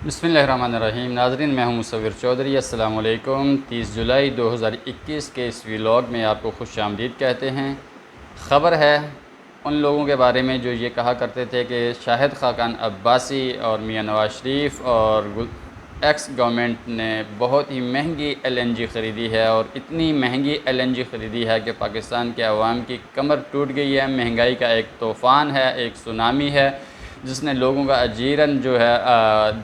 بسم اللہ الرحمن الرحیم۔ ناظرین، میں ہوں مصور چودھری۔ السلام علیکم۔ 30 جولائی 2021 کے اس ویلاگ میں آپ کو خوش آمدید کہتے ہیں۔ خبر ہے ان لوگوں کے بارے میں جو یہ کہا کرتے تھے کہ شاہد خاقان عباسی اور میاں نواز شریف اور ایکس گورنمنٹ نے بہت ہی مہنگی ایل این جی خریدی ہے، اور اتنی مہنگی ایل این جی خریدی ہے کہ پاکستان کے عوام کی کمر ٹوٹ گئی ہے۔ مہنگائی کا ایک طوفان ہے، ایک سونامی ہے جس نے لوگوں کا اجیرن جو ہے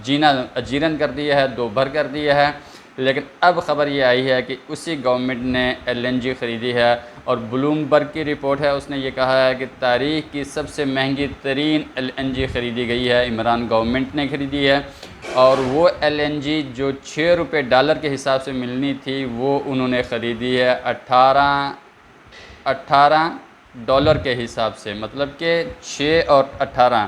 جینا اجیرن کر دیا ہے، دو بھر کر دیا ہے۔ لیکن اب خبر یہ آئی ہے کہ اسی گورنمنٹ نے ایل این جی خریدی ہے، اور بلومبرگ کی رپورٹ ہے، اس نے یہ کہا ہے کہ تاریخ کی سب سے مہنگی ترین ایل این جی خریدی گئی ہے، عمران گورنمنٹ نے خریدی ہے۔ اور وہ ایل این جی جو $6 کے حساب سے ملنی تھی وہ انہوں نے خریدی ہے $18 کے حساب سے، مطلب کہ 6 اور 18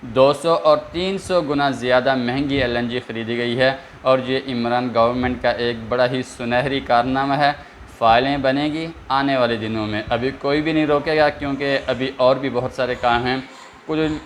200 اور 300 گنا زیادہ مہنگی ایل این جی خریدی گئی ہے۔ اور یہ عمران گورنمنٹ کا ایک بڑا ہی سنہری کارنامہ ہے۔ فائلیں بنے گی آنے والے دنوں میں، ابھی کوئی بھی نہیں روکے گا، کیونکہ ابھی اور بھی بہت سارے کام ہیں۔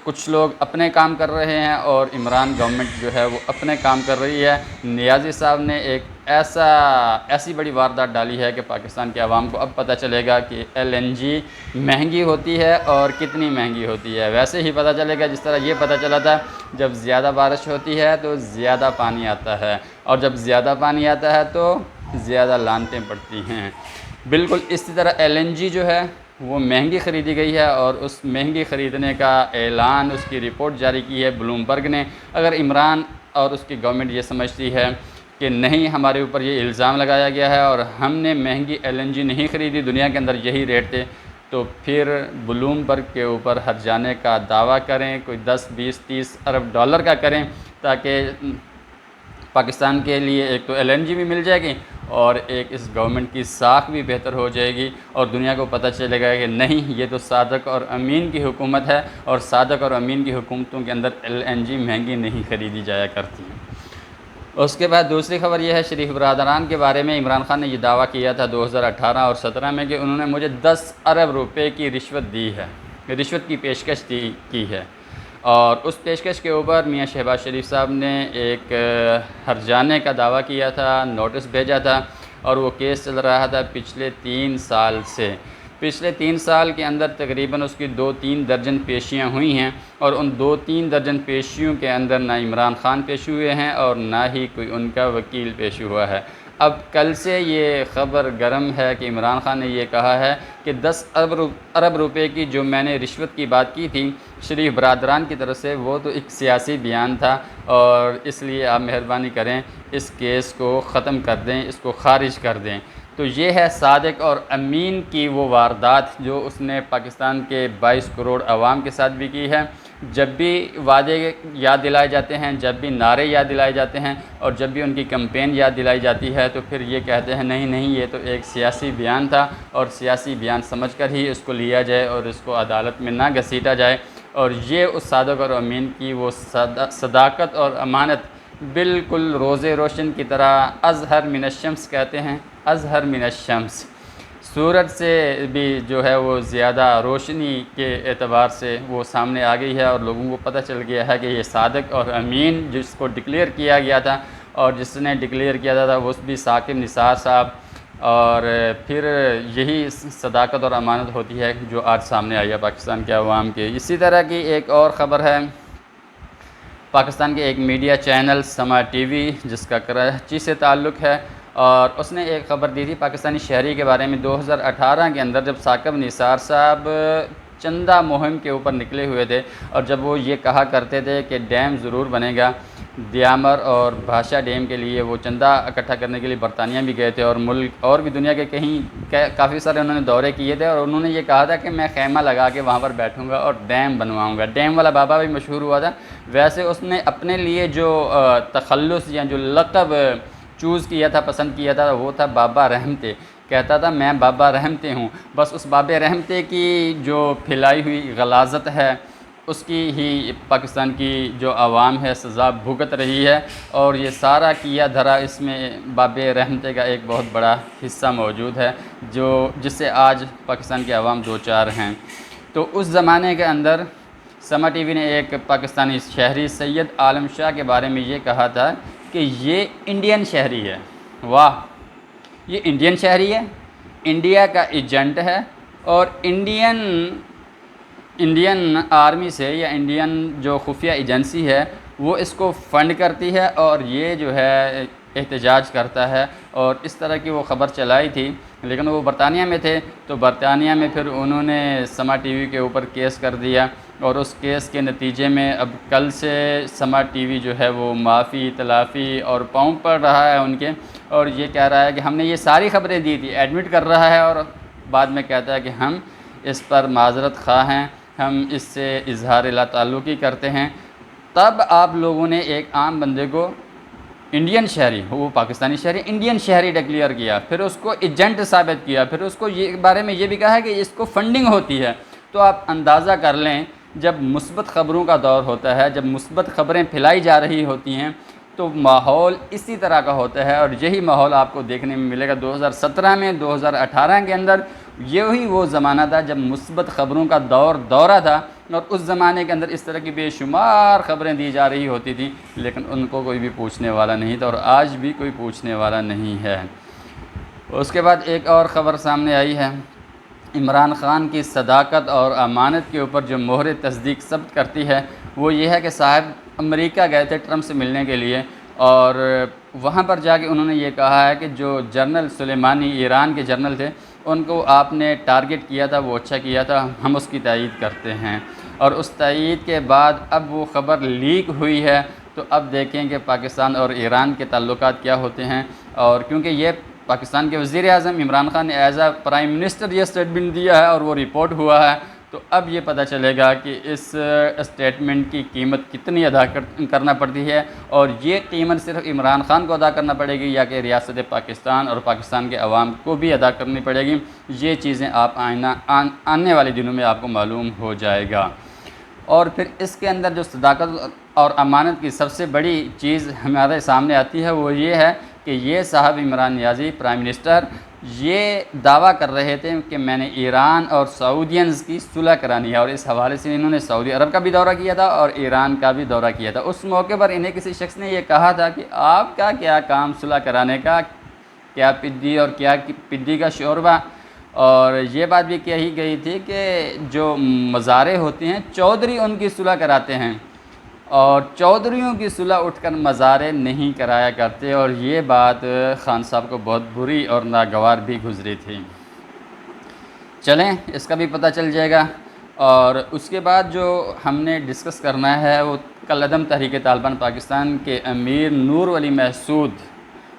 کچھ لوگ اپنے کام کر رہے ہیں اور عمران گورنمنٹ جو ہے وہ اپنے کام کر رہی ہے۔ نیازی صاحب نے ایک ایسی بڑی واردات ڈالی ہے کہ پاکستان کے عوام کو اب پتہ چلے گا کہ ایل این جی مہنگی ہوتی ہے اور کتنی مہنگی ہوتی ہے۔ ویسے ہی پتہ چلے گا جس طرح یہ پتہ چلا تھا جب زیادہ بارش ہوتی ہے تو زیادہ پانی آتا ہے، اور جب زیادہ پانی آتا ہے تو زیادہ لعنتیں پڑتی ہیں۔ بالکل اسی طرح ایل این جی جو ہے وہ مہنگی خریدی گئی ہے، اور اس مہنگی خریدنے کا اعلان، اس کی رپورٹ جاری کی ہے بلومبرگ نے۔ اگر عمران اور اس کی گورنمنٹ یہ سمجھتی ہے کہ نہیں، ہمارے اوپر یہ الزام لگایا گیا ہے اور ہم نے مہنگی ایل این جی نہیں خریدی، دنیا کے اندر یہی ریٹ تھے، تو پھر بلومبرگ کے اوپر ہرجانے کا دعویٰ کریں، کوئی 10 20 30 ارب ڈالر کا کریں، تاکہ پاکستان کے لیے ایک تو ایل این جی بھی مل جائے گی، اور ایک اس گورنمنٹ کی ساکھ بھی بہتر ہو جائے گی، اور دنیا کو پتہ چلے گا کہ نہیں، یہ تو صادق اور امین کی حکومت ہے، اور صادق اور امین کی حکومتوں کے اندر ایل این جی مہنگی نہیں خریدی جایا کرتی ہیں۔ اس کے بعد دوسری خبر یہ ہے شریف برادران کے بارے میں۔ عمران خان نے یہ دعویٰ کیا تھا 2018 اور 17 میں کہ انہوں نے مجھے 10 ارب روپے کی رشوت دی ہے، رشوت کی پیشکش کی ہے، اور اس پیشکش کے اوپر میاں شہباز شریف صاحب نے ایک ہرجانے کا دعویٰ کیا تھا، نوٹس بھیجا تھا، اور وہ کیس چل رہا تھا پچھلے 3 سال سے۔ پچھلے 3 سال کے اندر تقریباً اس کی 2-3 درجن پیشیاں ہوئی ہیں، اور ان 2-3 درجن پیشیوں کے اندر نہ عمران خان پیش ہوئے ہیں اور نہ ہی کوئی ان کا وکیل پیش ہوا ہے۔ اب کل سے یہ خبر گرم ہے کہ عمران خان نے یہ کہا ہے کہ 10 ارب روپے کی جو میں نے رشوت کی بات کی تھی شریف برادران کی طرف سے، وہ تو ایک سیاسی بیان تھا، اور اس لیے آپ مہربانی کریں اس کیس کو ختم کر دیں، اس کو خارج کر دیں۔ تو یہ ہے صادق اور امین کی وہ واردات جو اس نے پاکستان کے 22 کروڑ عوام کے ساتھ بھی کی ہے۔ جب بھی وعدے یاد دلائے جاتے ہیں، جب بھی نعرے یاد دلائے جاتے ہیں، اور جب بھی ان کی کمپین یاد دلائی جاتی ہے، تو پھر یہ کہتے ہیں نہیں نہیں، یہ تو ایک سیاسی بیان تھا، اور سیاسی بیان سمجھ کر ہی اس کو لیا جائے اور اس کو عدالت میں نہ گھسیٹا جائے۔ اور یہ اس صادق اور امین کی وہ صداقت اور امانت بالکل روز روشن کی طرح ازہر من الشمس کہتے ہیں، ازہر من الشمس، سورج سے بھی جو ہے وہ زیادہ روشنی کے اعتبار سے وہ سامنے آ گئی ہے، اور لوگوں کو پتہ چل گیا ہے کہ یہ صادق اور امین جس کو ڈکلیئر کیا گیا تھا، اور جس نے ڈکلیئر کیا تھا وہ بھی ثاقب نثار صاحب، اور پھر یہی صداقت اور امانت ہوتی ہے جو آج سامنے آئی ہے پاکستان کے عوام کے۔ اسی طرح کی ایک اور خبر ہے، پاکستان کے ایک میڈیا چینل سما ٹی وی جس کا کراچی سے تعلق ہے، اور اس نے ایک خبر دی تھی پاکستانی شہری کے بارے میں 2018 کے اندر، جب ثاقب نثار صاحب چندہ مہم کے اوپر نکلے ہوئے تھے، اور جب وہ یہ کہا کرتے تھے کہ ڈیم ضرور بنے گا، دیامر اور بھاشا ڈیم کے لیے وہ چندہ اکٹھا کرنے کے لیے برطانیہ بھی گئے تھے، اور ملک اور بھی دنیا کے کافی سارے انہوں نے دورے کیے تھے، اور انہوں نے یہ کہا تھا کہ میں خیمہ لگا کے وہاں پر بیٹھوں گا اور ڈیم بنواؤں گا۔ ڈیم والا بابا بھی مشہور ہوا تھا۔ ویسے اس نے اپنے لیے جو تخلص یا جو لقب چوز کیا تھا، پسند کیا تھا، وہ تھا بابا رحمتے۔ کہتا تھا میں بابا رحمتے ہوں۔ بس اس بابا رحمتے کی جو پھیلائی ہوئی غلاظت ہے، اس کی ہی پاکستان کی جو عوام ہے سزا بھگت رہی ہے، اور یہ سارا کیا دھرا اس میں بابا رحمتے کا ایک بہت بڑا حصہ موجود ہے، جس سے آج پاکستان کے عوام دوچار ہیں۔ تو اس زمانے کے اندر سما ٹی وی نے ایک پاکستانی شہری سید عالم شاہ کے بارے میں یہ کہا تھا کہ یہ انڈین شہری ہے۔ واہ، یہ انڈین شہری ہے، انڈیا کا ایجنٹ ہے، اور انڈین آرمی سے یا انڈین جو خفیہ ایجنسی ہے وہ اس کو فنڈ کرتی ہے، اور یہ جو ہے احتجاج کرتا ہے۔ اور اس طرح کی وہ خبر چلائی تھی، لیکن وہ برطانیہ میں تھے، تو برطانیہ میں پھر انہوں نے سما ٹی وی کے اوپر کیس کر دیا، اور اس کیس کے نتیجے میں اب کل سے سما ٹی وی جو ہے وہ معافی تلافی اور پاؤں پڑ رہا ہے ان کے، اور یہ کہہ رہا ہے کہ ہم نے یہ ساری خبریں دی تھی، ایڈمٹ کر رہا ہے، اور بعد میں کہتا ہے کہ ہم اس پر معذرت خواہ ہیں، ہم اس سے اظہار لا تعلقی کرتے ہیں۔ تب آپ لوگوں نے ایک عام بندے کو انڈین شہری، وہ پاکستانی شہری، انڈین شہری ڈکلیئر کیا، پھر اس کو ایجنٹ ثابت کیا، پھر اس کو یہ بارے میں یہ بھی کہا ہے کہ اس کو فنڈنگ ہوتی ہے۔ تو آپ اندازہ کر لیں، جب مثبت خبروں کا دور ہوتا ہے، جب مثبت خبریں پھیلائی جا رہی ہوتی ہیں، تو ماحول اسی طرح کا ہوتا ہے، اور یہی ماحول آپ کو دیکھنے میں ملے گا 2017 میں، 2018 کے اندر۔ یہی وہ زمانہ تھا جب مثبت خبروں کا دورہ تھا، اور اس زمانے کے اندر اس طرح کی بے شمار خبریں دی جا رہی ہوتی تھیں، لیکن ان کو کوئی بھی پوچھنے والا نہیں تھا، اور آج بھی کوئی پوچھنے والا نہیں ہے۔ اس کے بعد ایک اور خبر سامنے آئی ہے، عمران خان کی صداقت اور امانت کے اوپر جو مہر تصدیق ثبت کرتی ہے، وہ یہ ہے کہ صاحب امریکہ گئے تھے ٹرمپ سے ملنے کے لیے، اور وہاں پر جا کے انہوں نے یہ کہا ہے کہ جو جنرل سلیمانی ایران کے جنرل تھے، ان کو آپ نے ٹارگٹ کیا تھا، وہ اچھا کیا تھا، ہم اس کی تائید کرتے ہیں۔ اور اس تائید کے بعد اب وہ خبر لیک ہوئی ہے، تو اب دیکھیں کہ پاکستان اور ایران کے تعلقات کیا ہوتے ہیں، اور کیونکہ یہ پاکستان کے وزیر اعظم عمران خان نے ایز اے پرائم منسٹر یہ اسٹیٹمنٹ دیا ہے، اور وہ رپورٹ ہوا ہے، تو اب یہ پتہ چلے گا کہ اس اسٹیٹمنٹ کی قیمت کتنی ادا کرنا پڑتی ہے، اور یہ قیمت صرف عمران خان کو ادا کرنا پڑے گی یا کہ ریاست پاکستان اور پاکستان کے عوام کو بھی ادا کرنی پڑے گی۔ یہ چیزیں آپ آنے والے دنوں میں آپ کو معلوم ہو جائے گا۔ اور پھر اس کے اندر جو صداقت اور امانت کی سب سے بڑی چیز ہمارے سامنے آتی ہے، وہ یہ ہے کہ یہ صاحب عمران نیازی پرائم منسٹر یہ دعویٰ کر رہے تھے کہ میں نے ایران اور سعودینز کی صلح کرانی ہے، اور اس حوالے سے انہوں نے سعودی عرب کا بھی دورہ کیا تھا اور ایران کا بھی دورہ کیا تھا۔ اس موقع پر انہیں کسی شخص نے یہ کہا تھا کہ آپ کا کیا کام صلح کرانے کا، کیا پدی اور کیا پدی کا شوربہ، اور یہ بات بھی کہی گئی تھی کہ جو مزارے ہوتے ہیں چودھری ان کی صلح کراتے ہیں، اور چودھریوں کی صلح اٹھ کر مزارے نہیں کرایا کرتے، اور یہ بات خان صاحب کو بہت بری اور ناگوار بھی گزری تھی۔ چلیں اس کا بھی پتہ چل جائے گا۔ اور اس کے بعد جو ہم نے ڈسکس کرنا ہے وہ کالعدم تحریک طالبان پاکستان کے امیر نور ولی محسود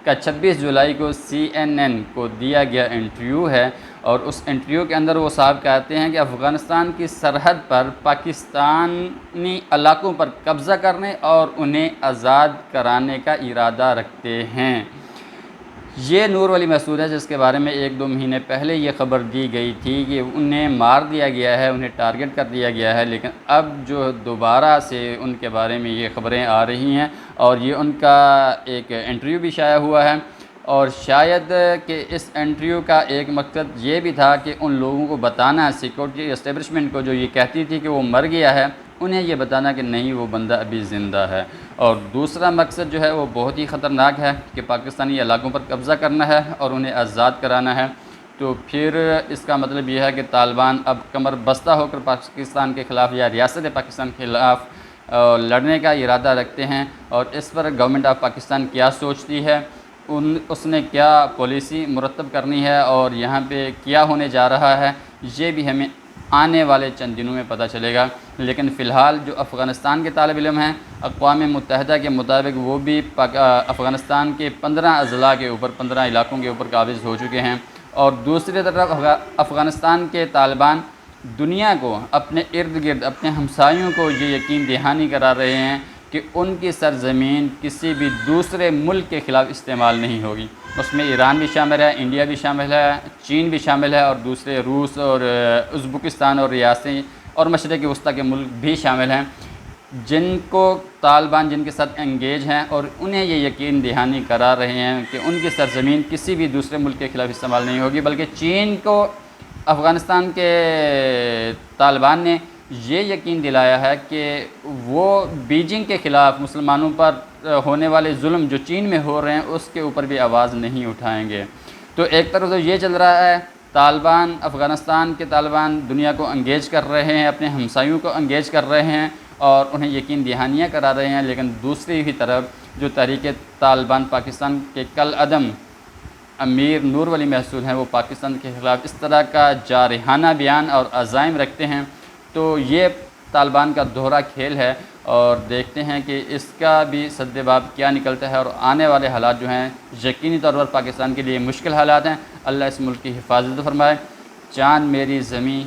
کا 26 جولائی کو CNN کو دیا گیا انٹرویو ہے، اور اس انٹرویو کے اندر وہ صاحب کہتے ہیں کہ افغانستان کی سرحد پر پاکستانی علاقوں پر قبضہ کرنے اور انہیں آزاد کرانے کا ارادہ رکھتے ہیں۔ یہ نور ولی محسود ہے جس کے بارے میں 1-2 مہینے پہلے یہ خبر دی گئی تھی کہ انہیں مار دیا گیا ہے، انہیں ٹارگٹ کر دیا گیا ہے، لیکن اب جو دوبارہ سے ان کے بارے میں یہ خبریں آ رہی ہیں، اور یہ ان کا ایک انٹرویو بھی شائع ہوا ہے، اور شاید کہ اس انٹرویو کا ایک مقصد یہ بھی تھا کہ ان لوگوں کو بتانا، سیکورٹی اسٹیبلشمنٹ کو جو یہ کہتی تھی کہ وہ مر گیا ہے، انہیں یہ بتانا کہ نہیں، وہ بندہ ابھی زندہ ہے۔ اور دوسرا مقصد جو ہے وہ بہت ہی خطرناک ہے کہ پاکستانی علاقوں پر قبضہ کرنا ہے اور انہیں آزاد کرانا ہے۔ تو پھر اس کا مطلب یہ ہے کہ طالبان اب کمر بستہ ہو کر پاکستان کے خلاف یا ریاست پاکستان کے خلاف لڑنے کا ارادہ رکھتے ہیں، اور اس پر گورنمنٹ آف پاکستان کیا سوچتی ہے، اس نے کیا پالیسی مرتب کرنی ہے، اور یہاں پہ کیا ہونے جا رہا ہے، یہ بھی ہمیں آنے والے چند دنوں میں پتہ چلے گا۔ لیکن فی الحال جو افغانستان کے طالب علم ہیں، اقوام متحدہ کے مطابق وہ بھی افغانستان کے 15 اضلاع کے اوپر، 15 علاقوں کے اوپر قابض ہو چکے ہیں، اور دوسری طرف افغانستان کے طالبان دنیا کو، اپنے ارد گرد اپنے ہمسایوں کو یہ یقین دہانی کرا رہے ہیں کہ ان کی سرزمین کسی بھی دوسرے ملک کے خلاف استعمال نہیں ہوگی۔ اس میں ایران بھی شامل ہے، انڈیا بھی شامل ہے، چین بھی شامل ہے، اور دوسرے روس اور ازبکستان اور ریاستیں اور مشرق وسطیٰ کے ملک بھی شامل ہیں، جن کو طالبان جن کے ساتھ انگیج ہیں، اور انہیں یہ یقین دہانی کرا رہے ہیں کہ ان کی سرزمین کسی بھی دوسرے ملک کے خلاف استعمال نہیں ہوگی، بلکہ چین کو افغانستان کے طالبان نے یہ یقین دلایا ہے کہ وہ بیجنگ کے خلاف مسلمانوں پر ہونے والے ظلم جو چین میں ہو رہے ہیں اس کے اوپر بھی آواز نہیں اٹھائیں گے۔ تو ایک طرف تو یہ چل رہا ہے، طالبان، افغانستان کے طالبان دنیا کو انگیج کر رہے ہیں، اپنے ہمسایوں کو انگیج کر رہے ہیں اور انہیں یقین دہانیاں کرا رہے ہیں، لیکن دوسری ہی طرف جو تحریک طالبان پاکستان کے کالعدم امیر نور ولی محسود ہیں، وہ پاکستان کے خلاف اس طرح کا جارحانہ بیان اور عزائم رکھتے ہیں، تو یہ طالبان کا دوہرا کھیل ہے اور دیکھتے ہیں کہ اس کا بھی سدباب کیا نکلتا ہے، اور آنے والے حالات جو ہیں یقینی طور پر پاکستان کے لیے مشکل حالات ہیں۔ اللہ اس ملک کی حفاظت فرمائے۔ چاند میری زمیں